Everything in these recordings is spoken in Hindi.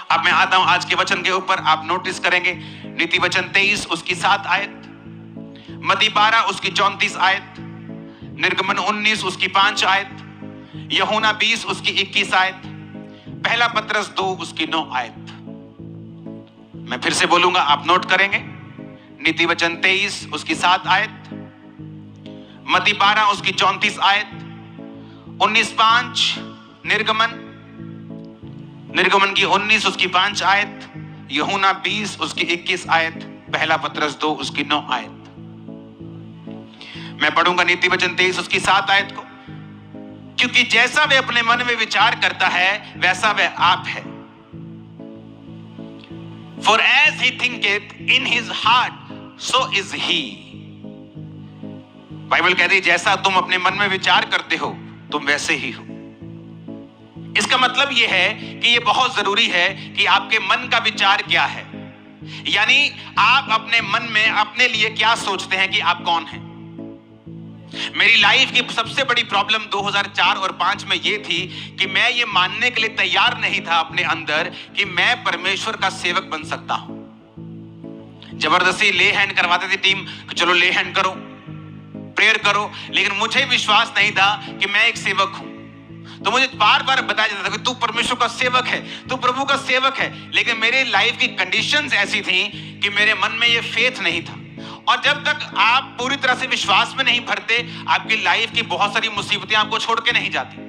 अब मैं आता हूं आज के वचन के ऊपर। आप नोटिस करेंगे नीति वचन 23 उसकी 7 आयत, मत्ती 12 उसकी 34 आयत, निर्गमन 19 उसकी 5 आयत, यूहन्ना 20 उसकी 21 आयत, पहला पत्रस 2 उसकी 9 आयत। मैं फिर से बोलूंगा, आप नोट करेंगे। नीति वचन 23 उसकी 7 आयत, मत्ती 12 उसकी 34 आयत, 19:5 निर्गमन की 19 उसकी 5 आयत, यूहन्ना 20 उसकी 21 आयत, पहला पत्रस 2 उसकी 9 आयत। मैं पढ़ूंगा नीति वचन 23 उसकी 7 आयत को। क्योंकि जैसा वह अपने मन में विचार करता है वैसा वह आप है। For as he thinketh in his heart, so is he। Bible कहती है जैसा तुम अपने मन में विचार करते हो तुम वैसे ही हो। इसका मतलब यह है कि यह बहुत जरूरी है कि आपके मन का विचार क्या है, यानी आप अपने मन में अपने लिए क्या सोचते हैं कि आप कौन हैं। मेरी लाइफ की सबसे बड़ी प्रॉब्लम 2004 और 5 में यह थी कि मैं ये मानने के लिए तैयार नहीं था अपने अंदर कि मैं परमेश्वर का सेवक बन सकता हूं। जबरदस्ती ले हैंड करवाते थे टीम कि चलो ले हैंड करो, प्रेयर करो, लेकिन मुझे विश्वास नहीं था कि मैं एक सेवक हूं। तो मुझे बार बार बताया जाता था कि तू परमेश्वर का सेवक है, तू प्रभु का सेवक है, लेकिन मेरे लाइफ की कंडीशंस ऐसी थी कि मेरे मन में ये फेथ नहीं था। और जब तक आप पूरी तरह से विश्वास में नहीं भरते, आपकी लाइफ की बहुत सारी मुसीबतें आपको छोड़ के नहीं जाती।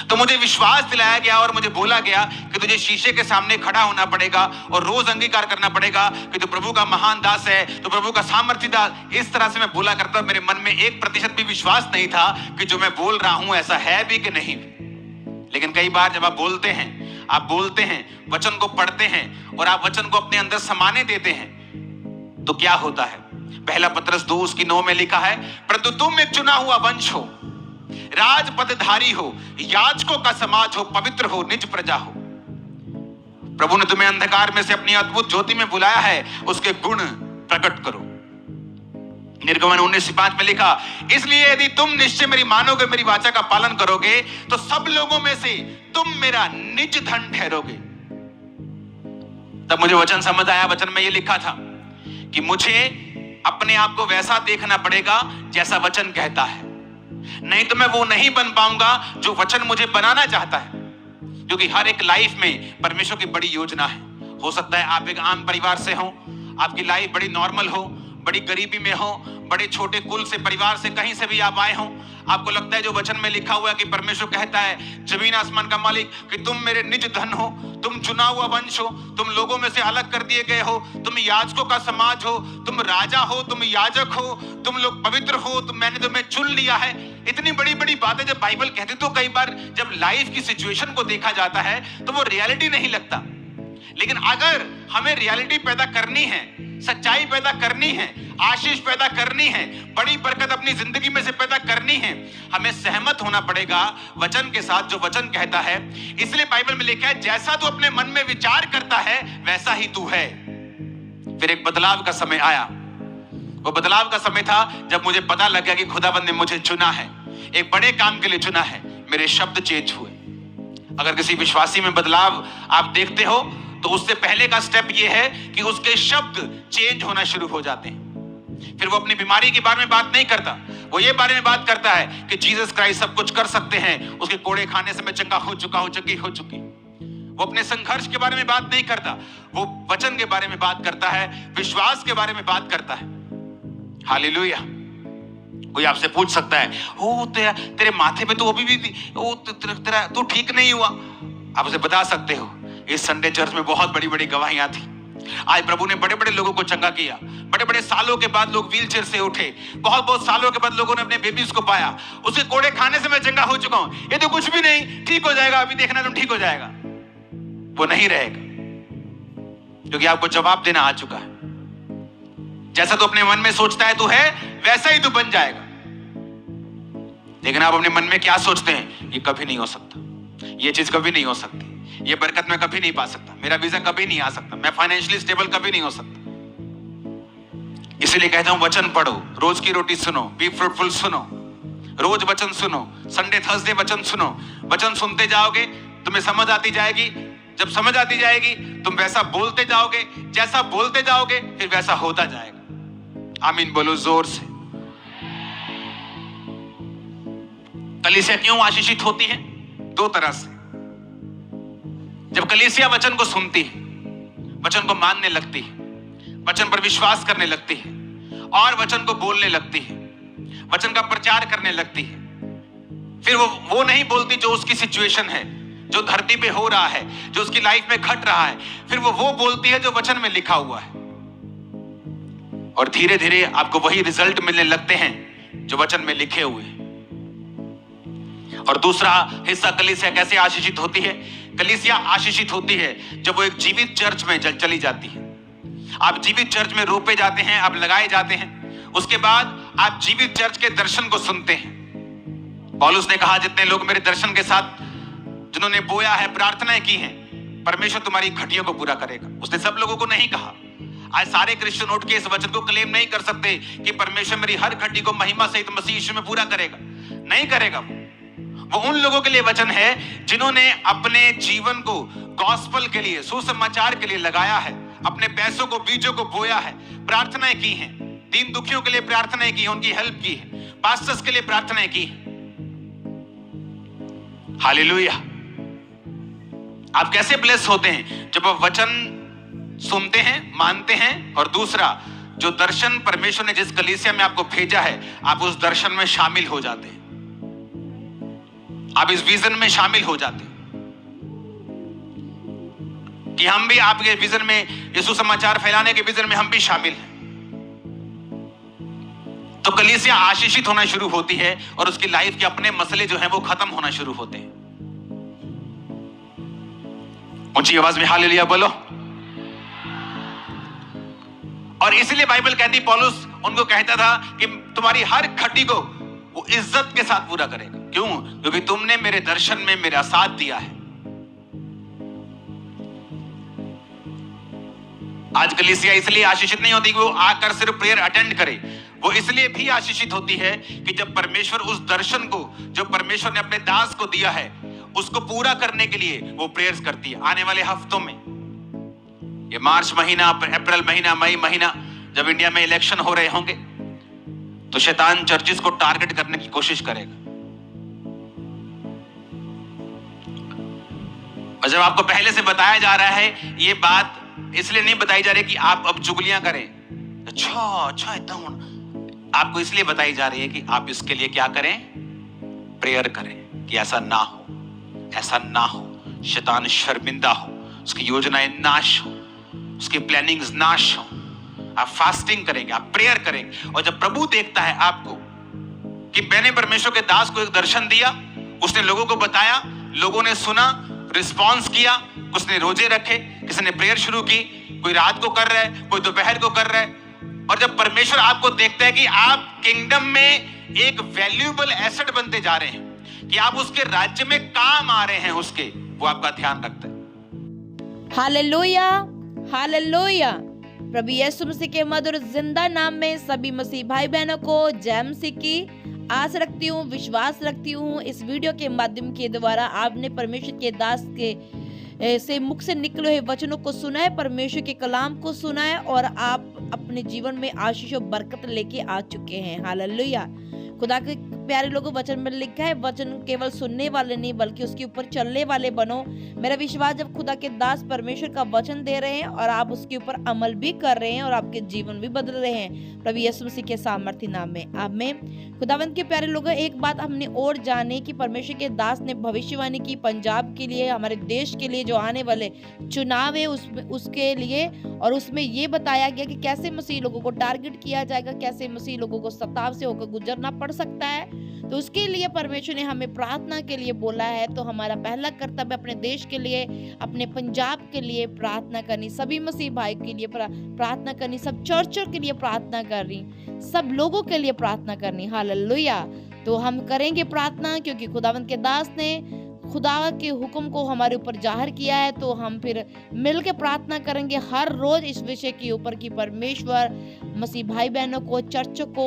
तो मुझे विश्वास दिलाया गया और मुझे बोला गया कि तुझे शीशे के सामने खड़ा होना पड़ेगा और रोज अंगीकार करना पड़ेगा कि तू प्रभु का महान दास है, तू प्रभु का सामर्थी दास। इस तरह से मैं बोला करता, मेरे मन में 1% भी विश्वास नहीं था कि जो मैं बोल रहा हूं ऐसा है भी कि नहीं। लेकिन कई बार जब आप बोलते हैं, वचन को पढ़ते हैं और आप वचन को अपने अंदर समाने देते हैं तो क्या होता है। पहला पत्रस 2 उसकी 9 में लिखा है, परंतु तुम एक चुना हुआ वंश हो, राजपदधारी हो, याजकों का समाज हो, पवित्र हो, निज प्रजा हो। प्रभु ने तुम्हें अंधकार में से अपनी अद्भुत ज्योति में बुलाया है, उसके गुण प्रकट करो। निर्गमन 19:5 में लिखा, इसलिए यदि तुम निश्चय मेरी मानोगे, मेरी वाचा का पालन करोगे, तो सब लोगों में से तुम मेरा निज धन ठहरोगे। तब मुझे वचन समझ आया। वचन में यह लिखा था कि मुझे अपने आप को वैसा देखना पड़ेगा जैसा वचन कहता है, नहीं तो मैं वो नहीं बन पाऊंगा जो वचन मुझे बनाना चाहता है। क्योंकि हर एक लाइफ में परमेश्वर की बड़ी योजना है। हो सकता है आप एक आम परिवार से हो, आपकी लाइफ बड़ी नॉर्मल हो, बड़ी गरीबी में हो, बड़े छोटे कुल से परिवार से कहीं से भी आप आए हो। आपको लगता है जो वचन में लिखा हुआ है कि परमेश्वर कहता है जमीन आसमान का मालिक कि तुम मेरे निज धन हो, तुम चुना हुआ वंश हो, तुम लोगों में से अलग कर दिए गए हो, तुम याजकों का समाज हो, तुम राजा हो, तुम याजक हो, तुम लोग पवित्र हो, मैंने तुम्हें चुन लिया है। इतनी बड़ी बड़ी बातें जब बाइबल कहती तो कई बार जब लाइफ की सिचुएशन को देखा जाता है तो वो रियलिटी नहीं लगता। लेकिन अगर हमें रियलिटी पैदा करनी है, सच्चाई पैदा करनी है, आशीष पैदा करनी है, बड़ी बरकत अपनी जिंदगी में से पैदा करनी है, हमें सहमत होना पड़ेगा वचन के साथ जो वचन कहता है। इसलिए बाइबल में लिखा है जैसा तू अपने मन में विचार करता है वैसा ही तू है। फिर एक बदलाव का समय आया। वो बदलाव का समय था जब मुझे पता लग गया कि खुदाबंद ने मुझे चुना है, एक बड़े काम के लिए चुना है। मेरे शब्द चेंज हुए। अगर किसी विश्वासी में बदलाव आप देखते हो तो उससे पहले का स्टेप यह है कि उसके शब्द चेंज होना शुरू हो जाते हैं। फिर वो अपनी बीमारी के बारे में बात नहीं करता, वो ये बारे में बात करता है कि जीसस क्राइस्ट सब कुछ कर सकते हैं, उसके कोड़े खाने से मैं चंगा हो चुकी। वो अपने संघर्ष के बारे में बात नहीं करता, वो वचन के बारे में बात करता है, विश्वास के बारे में बात करता है। हालेलुया। कोई आपसे पूछ सकता है, ओ तेरे माथे पे तो अभी भी तेरा तू ठीक नहीं हुआ। आप उसे बता सकते हो इस संडे चर्च में बहुत बड़ी बड़ी गवाहियां थी। आज प्रभु ने बड़े बड़े लोगों को चंगा किया, बड़े बड़े सालों के बाद लोग व्हील चेयर से उठे, बहुत सालों के बाद लोगों ने अपने बेबीज को पाया। उसके कोड़े खाने से मैं चंगा हो चुका हूं, ये तो कुछ भी नहीं, ठीक हो जाएगा, अभी देखना तुम ठीक हो जाएगा। वो नहीं रहेगा, क्योंकि आपको जवाब देना आ चुका है। जैसा तू अपने मन में सोचता है तू है, वैसा ही तू बन जाएगा। लेकिन आप अपने मन में क्या सोचते हैं, ये कभी नहीं हो सकता, ये चीज कभी नहीं हो सकती, ये बरकत मैं कभी नहीं पा सकता, मेरा वीजा कभी नहीं आ सकता, मैं फाइनेंशियली स्टेबल कभी नहीं हो सकता। इसीलिए कहता हूं वचन पढ़ो, रोज की रोटी सुनो, बी फ्रूटफुल सुनो, रोज वचन सुनो, संडे थर्सडे वचन सुनो। वचन सुनते जाओगे तुम्हें समझ आती जाएगी जब समझ आती जाएगी तुम वैसा बोलते जाओगे, जैसा बोलते जाओगे फिर वैसा होता जाएगा। आमीन बोलो जोर से। कलीसिया क्यों आशीषित होती है? दो तरह से। जब कलीसिया वचन को सुनती है, वचन को मानने लगती है, वचन पर विश्वास करने लगती है और वचन को बोलने लगती है, वचन का प्रचार करने लगती है, फिर वो नहीं बोलती जो उसकी सिचुएशन है, जो धरती पे हो रहा है, जो उसकी लाइफ में घट रहा है, फिर वो बोलती है जो वचन में लिखा हुआ है। और धीरे धीरे आपको वही रिजल्ट मिलने लगते हैं जो वचन में लिखे हुए हैं। और दूसरा हिस्सा कलीसिया कैसे आशीषित होती है? कलीसिया आशीषित होती है जब वो एक जीवित चर्च में चली जाती है। आप जीवित चर्च में रोपे जाते हैं, आप लगाए जाते हैं, उसके बाद आप जीवित चर्च के दर्शन को सुनते हैं। पौलुस ने कहा, जितने लोग मेरे दर्शन के साथ जिन्होंने बोया है, प्रार्थनाएं की हैं, परमेश्वर तुम्हारी घटियों को पूरा करेगा। उसने सब लोगों को नहीं कहा। आज सारे क्रिश्चियन उठ के इस वचन को क्लेम नहीं कर सकते कि परमेश्वर मेरी हर घटी को महिमा सहित मसीह यीशु में पूरा करेगा। नहीं करेगा। वो उन लोगों के लिए वचन है जिन्होंने अपने जीवन को गॉस्पल के लिए, सुसमाचार के लिए लगाया है, अपने पैसों को, बीजों को बोया है, प्रार्थनाएं की हैं, दीन दुखियों के लिए प्रार्थनाएं की, उनकी हेल्प की है, पास्टर्स के लिए प्रार्थनाएं की है। हालेलुया। आप कैसे ब्लेस होते हैं? जब आप वचन सुनते हैं, मानते हैं, और दूसरा जो दर्शन परमेश्वर ने जिस कलीसिया में आपको भेजा है, आप उस दर्शन में शामिल हो जाते हैं, आप इस विजन में शामिल हो जाते हैं कि हम भी आपके विजन में, यीशु समाचार फैलाने के विजन में हम भी शामिल हैं। तो कलीसिया आशीषित होना शुरू होती है और उसकी लाइफ के अपने मसले जो हैं वो खत्म होना शुरू होते हैं। ऊंची आवाज में हालेलुया बोलो। और इसलिए बाइबल कहती, पौलुस उनको कहता था कि तुम्हारी हर घटी को वो इज्जत के साथ पूरा करेगा। क्यों? क्योंकि तुमने मेरे दर्शन में मेरा साथ दिया है। आज कलीसिया इसलिए आशीषित नहीं होती कि वो आकर सिर्फ प्रेयर अटेंड करे। वो इसलिए भी आशीषित होती है कि जब परमेश्वर उस दर्शन को, जो परमेश्वर ने अपने दास को दिया है, उसको पूरा करने के लिए वो प्रेयर्स करती है। आने वाले हफ्तों में, ये मार्च महीना, अप्रैल महीना, मई महीना, जब इंडिया में इलेक्शन हो रहे होंगे, तो शैतान चर्चिस को टारगेट करने की कोशिश करेगा। और जब आपको पहले से बताया जा रहा है, ये बात इसलिए नहीं बताई जा रही कि आप अब चुगलियां करें, अच्छा इतना, आपको इसलिए बताई जा रही है कि आप इसके लिए क्या करें? प्रेयर करें कि ऐसा ना हो, ऐसा ना हो, शैतान शर्मिंदा हो, उसकी योजनाएं नाश हो, उसकी प्लानिंग्स नाश हो। आप फास्टिंग करेंगे, आप प्रेयर करेंगे, और जब प्रभु देखता है आपको कि मैंने परमेश्वर के दास को एक दर्शन दिया, उसने लोगों को बताया, लोगों ने सुना, रिस्पॉन्स किया, उसने रोजे रखे, किसी ने प्रेयर शुरू की, कोई रात को कर रहा है, कोई दोपहर को कर रहा है। और जब परमेश्वर आपको देखता है कि आप किंगडम में एक वैल्यूएबल एसेट बनते जा रहे हैं, कि आप उसके राज्य में काम आ रहे हैं, उसके, वो आपका ध्यान रखता है। Hallelujah, hallelujah. प्रभु यीशु मसीह के मधुर जिंदा नाम में सभी मसीह भाई बहनों को जय मसीह की आस रखती हूँ, विश्वास रखती हूँ। इस वीडियो के माध्यम के द्वारा आपने परमेश्वर के दास के से मुख से निकले हुए वचनों को सुना है, परमेश्वर के कलाम को सुना है, और आप अपने जीवन में आशीष और बरकत लेके आ चुके हैं। हालेलुया। खुदा के प्यारे लोगों, वचन में लिखा है, वचन केवल सुनने वाले नहीं बल्कि उसके ऊपर चलने वाले बनो। मेरा विश्वास, जब खुदा के दास परमेश्वर का वचन दे रहे हैं और आप उसके ऊपर अमल भी कर रहे हैं और आपके जीवन भी बदल रहे हैं, प्रभु यीशु मसीह के सामर्थ्य नाम में आमीन। खुदावंत के प्यारे लोगों, एक बात हमने और जाने कि परमेश्वर के दास ने भविष्यवाणी की पंजाब के लिए, हमारे देश के लिए जो आने वाले चुनाव है उसके लिए, और उसमें ये बताया गया कि कैसे मसीह लोगों को टारगेट किया जाएगा, कैसे मसीह लोगों को सताव से होकर गुजरना पड़ सकता है। तो उसके लिए परमेश्वर ने हमें प्रार्थना के लिए बोला है। तो हमारा पहला कर्तव्य अपने देश के लिए, अपने पंजाब के लिए प्रार्थना करनी, सभी मसीह भाई के लिए प्रार्थना करनी, सब चर्चों के लिए प्रार्थना करनी, सब लोगों के लिए प्रार्थना करनी। हालेलुया। तो हम करेंगे प्रार्थना, क्योंकि खुदावंत के दास ने खुदा के हुक्म को हमारे ऊपर जाहिर किया है। तो हम फिर मिलकर प्रार्थना करेंगे हर रोज इस विषय के ऊपर कि परमेश्वर मसीह भाई बहनों को, चर्च को,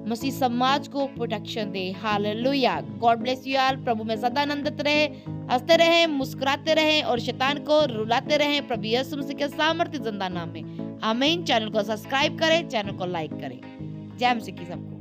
मसीह समाज को प्रोटेक्शन दे। हालेलुया। God bless you all. प्रभु में सदा आनंदित रहे। हंसते रहें, मुस्कुराते रहें और शैतान को रुलाते रहें प्रभु यीशु मसीह के सामर्थ्य जिंदा नाम में। आमीन। चैनल को सब्सक्राइब करें, चैनल को लाइक करें। जय मसीह की सबको।